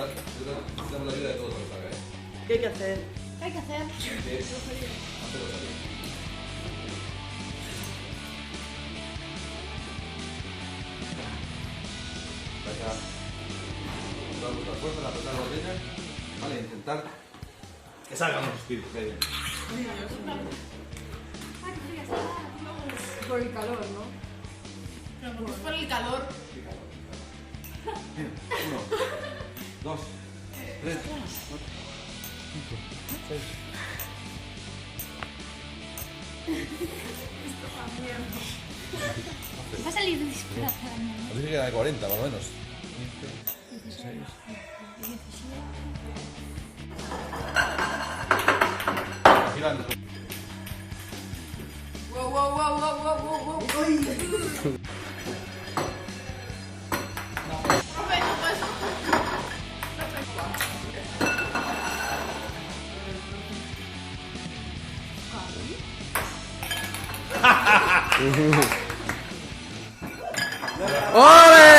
necesitamos la ayuda de todos para que ¿Qué hay que hacer? ¿Qué hay que hacer? hacerlo salir. Vais a dar vuestra fuerza, a apretar las venas, vale, intentar que salgan los espíritus que hay dentro. Por el calor, ¿no? Pero no es por el calor. Bien, 1, 2, 3, 4, 5, 6. Va a salir disparada. A mí me queda de 40 más o menos. 15, 16. Girando. Wow, wow, wow, wow, wow, wow, wow. Profe, no puedes. ¡Ole!